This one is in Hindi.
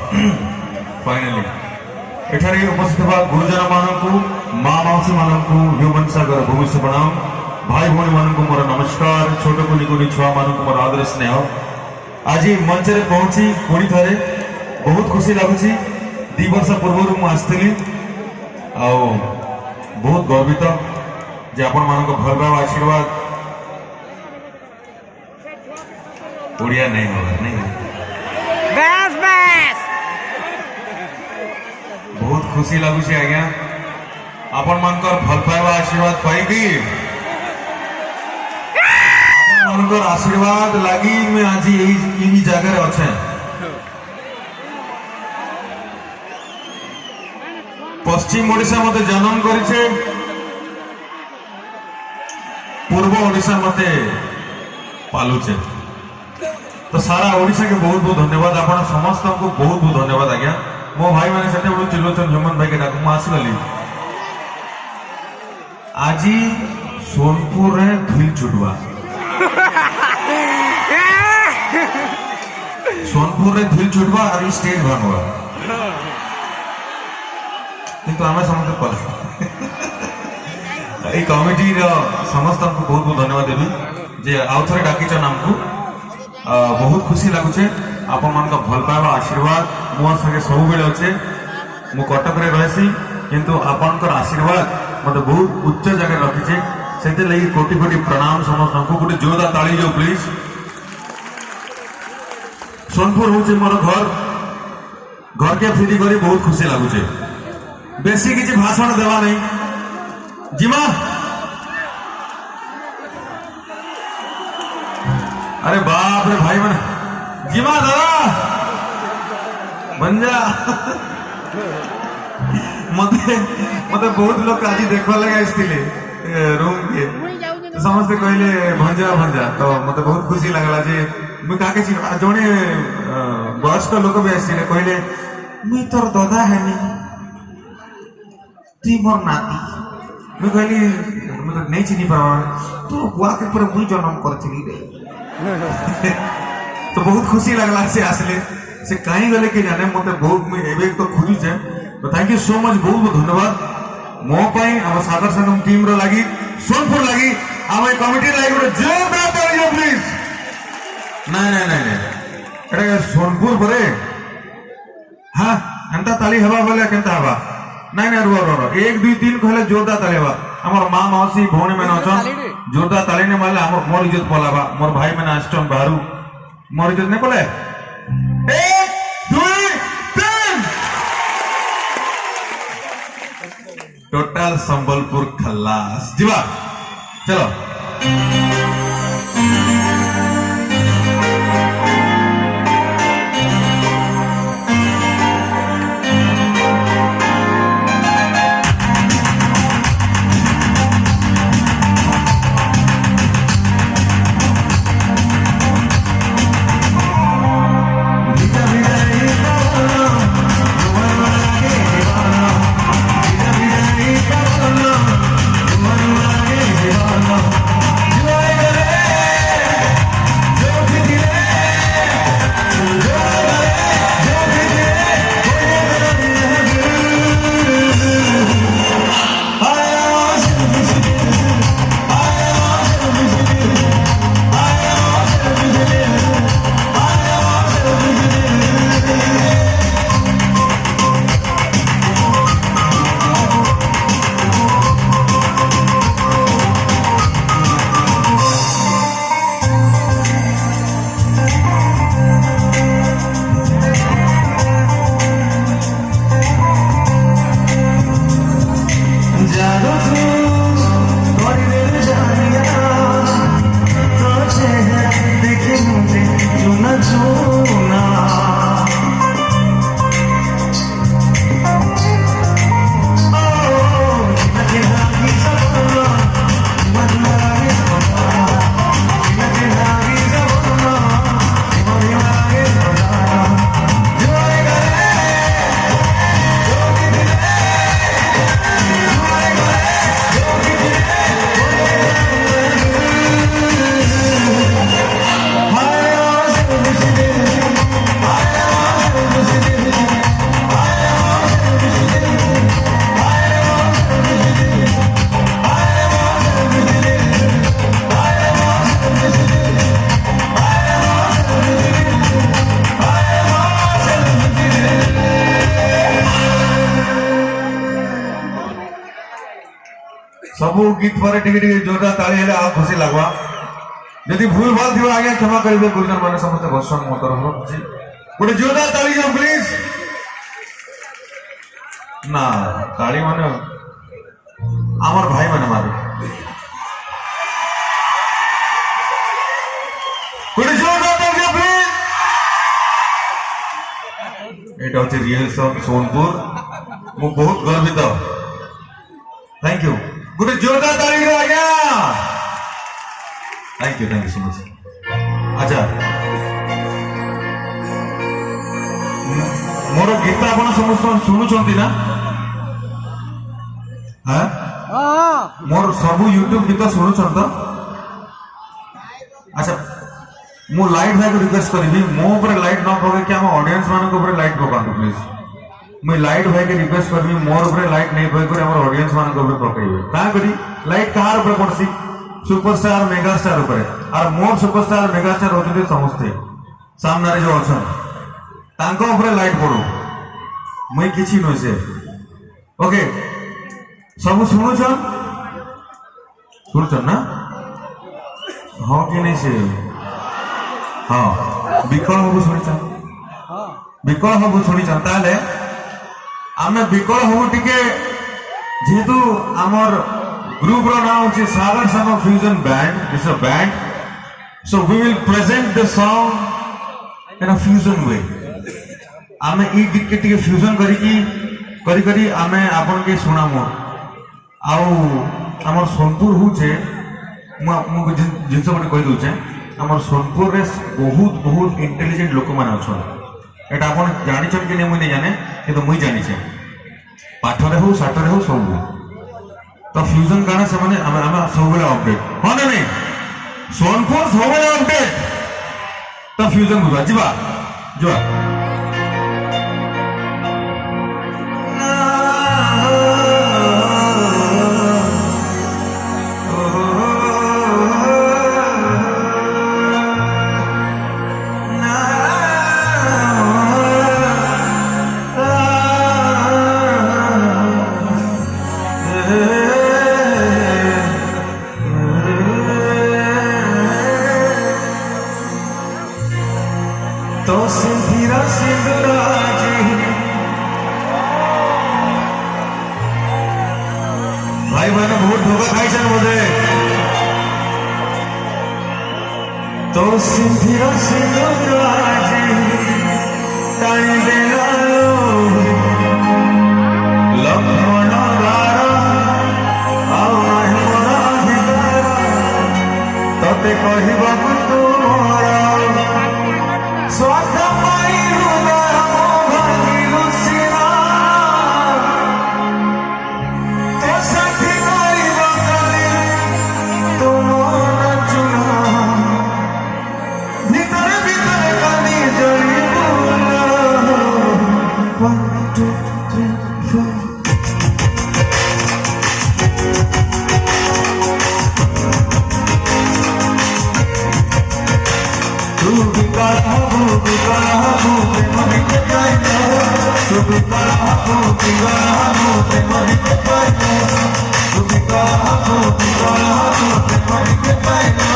फाइनाली एठारे उपस्थित गुरुजन मानक माँ मौसी मानक ह्यूमन सागर भूमिष्ठ प्रणाम भाई भौणी मानक मोर नमस्कार छोट कुनि कुनि छुआ मानक मोर आदर स्नेह आज मंच रे पहुंची पुणी थे बहुत खुशी लगुच 2 वर्ष पूर्व मुझी बहुत गर्वित जे आपण मान भल भाव आशीर्वाद ओडिया नहीं होगा नहीं बस बस बहुत खुशी लगुच आज्ञा आपण मानकर भल पाइबा आशीर्वाद पाइबी मानकर आशीर्वाद लगी मैं आज यही जगह अच्छे पश्चिम ओडिशा मत जन्म करिछे पूर्व ओडिशा मत पालुचे तो सारा ओडिशा के बहुत बहुत धन्यवाद आपण समस्त को बहुत बहुत धन्यवाद आज्ञा मो भाई मैंने से चिल्लोचन ह्यूमन भाई के डाक आसगली आज सोनपुर रे धुल छुटवा सोनपुर रे धुल छुटवा और स्टेज भांगवा किंतु आम समस्त पल कमिटी समस्त को बहुत बहुत धन्यवाद देवी जे आउ थे डाकिचन आमको बहुत खुशी लगुचे आपण मान भल पाइबा आशीर्वाद मो संगे सब बेले अच्छे मु कटक रे रहसी किंतु आपनकर आशीर्वाद मत बहुत उच्च जगह रखीचे से कोटि कोटि प्रणाम समस्त को गोटे जोरदार ताली जो प्लीज सोनपुर हूँ मोर घर घर के फिरी करी बहुत खुशी लगुचे बेसी किसी भाषण देवा नहीं जिमा अरे बाप रे भाई मैंने जिमा दादा बंजा मते मते बहुत लोग आज देखवा लगे आसते रूम के तो समस्ते कहले भंजा भंजा तो मते बहुत खुशी लगला जे मुझे काके जड़े वयस्क लोक भी आसते कहले मुई तोर दादा है ती मोर नाती मुझे कहली मतलब नहीं चिनी पावा तो बुआ के पूरा मुई जन्म करथली रे तो बहुत खुशी लगला से आसले से कहीं गले के जाने मते बहुत मैं एबे तो खुशी छे तो थैंक यू सो मच बहुत बहुत धन्यवाद मो पई हम सागर संगम टीम रो लागी सोनपुर लागी हम कमिटी लागी गोटे जोरदार ताली प्लीज नहीं नहीं नहीं नहीं एटा सोनपुर परे हां एंता ताली हवा बोले केनता हवा नहीं नहीं रुआ रुआ 1 2 3 कहले जोरदार ताली हवा हमर मां मौसी भौणी मैंने अछन जोरदार ताली ने मारले हमर मोर इज्जत पलाबा मोर भाई मैंने आस्टन बाहरु मोर इज्जत नहीं पले 1 2 3 टोटल संबलपुर खल्लास जीवा चलो Joy सबू गीत पर टिके टिके जोरदार ताली हेले आ खुशी लगवा यदि भूल भाल थी आगे क्षमा करेंगे गुरुजन माने समस्त बसन मो तरफ गोटे जोरदार ताली जो प्लीज ना ताली माने आमर भाई माने मारे गोटे जोरदार ताली प्लीज एटा होचे रियल सॉन्ग सोनपुर मु बहुत गर्वित थैंक यू गोटे जोरदार ताली दो आज्ञा थैंक यू सो मच अच्छा मोर गीत आपण समस्त शुणुचंती ना हाँ मोर सब यूट्यूब गीत शुणुचंत अच्छा मु लाइट भाई को रिक्वेस्ट करी मो ऊपर लाइट न पके कि हम ऑडियंस मानक ऊपर लाइट पकांतु प्लीज मुई लाइट भाई के रिक्वेस्ट करबी मोर ऊपर लाइट नहीं पके कर हमर ऑडियंस मानक ऊपर पकाइबे का करी लाइट कहार ऊपर पड़सी सुपरस्टार मेगास्टार ऊपर और मोर सुपरस्टार मेगास्टार होते समस्ते सामने जो अछन तांको ऊपर लाइट पड़ो मुई किछि न से ओके सब सुनुछन सुनुछन ना हां कि नहीं से हाँ विकल हबु शुणिछन विकल हबु शुणिछन ताले आमे विकल हबु टिके जेहेतु आमर ग्रुप रो नाम होची Sagar Sangam fusion band it's a band so we will present the song in a fusion way आमे ई गीत के टिके फ्यूजन करी करी आमे आपन के सुनामो आउ हमर सोनपुर होचे मु जिनस मते कहि दोचे हमर सोनपुर रे बहुत बहुत इंटेलिजेंट लोक माने अछन एटा आपन जानि छन कि नै मुई नै जाने किंतु मुई जानि छे पाठ रे हो साठ रे हो सब तो फ्यूजन गाना से माने हम सब बेला अपडेट हां ना नहीं सोनपुर सब बेला अपडेट तो फ्यूजन बुझा जीवा जो तो सिंधिरा सिंधुराजी भाई मैंने बहुत धोखा खाई छन बोले तो सिंधिरा सिंधुराजी टाइम देला लक्ष्मण गारा आओ महिमरा भितरा तते कहिबा तू मोरा स्वार्थ पाई हृदय भांगिलु सिरा तो साथी गरीब काली तुम न चुना भीतर भीतर काली जड़ी बोला 1 2 3 4 तू विकार हबु प्रेम हिते पाइनो तू विकार हबु प्रेम हिते पाइनो तू विकार हबु प्रेम हिते पाइनो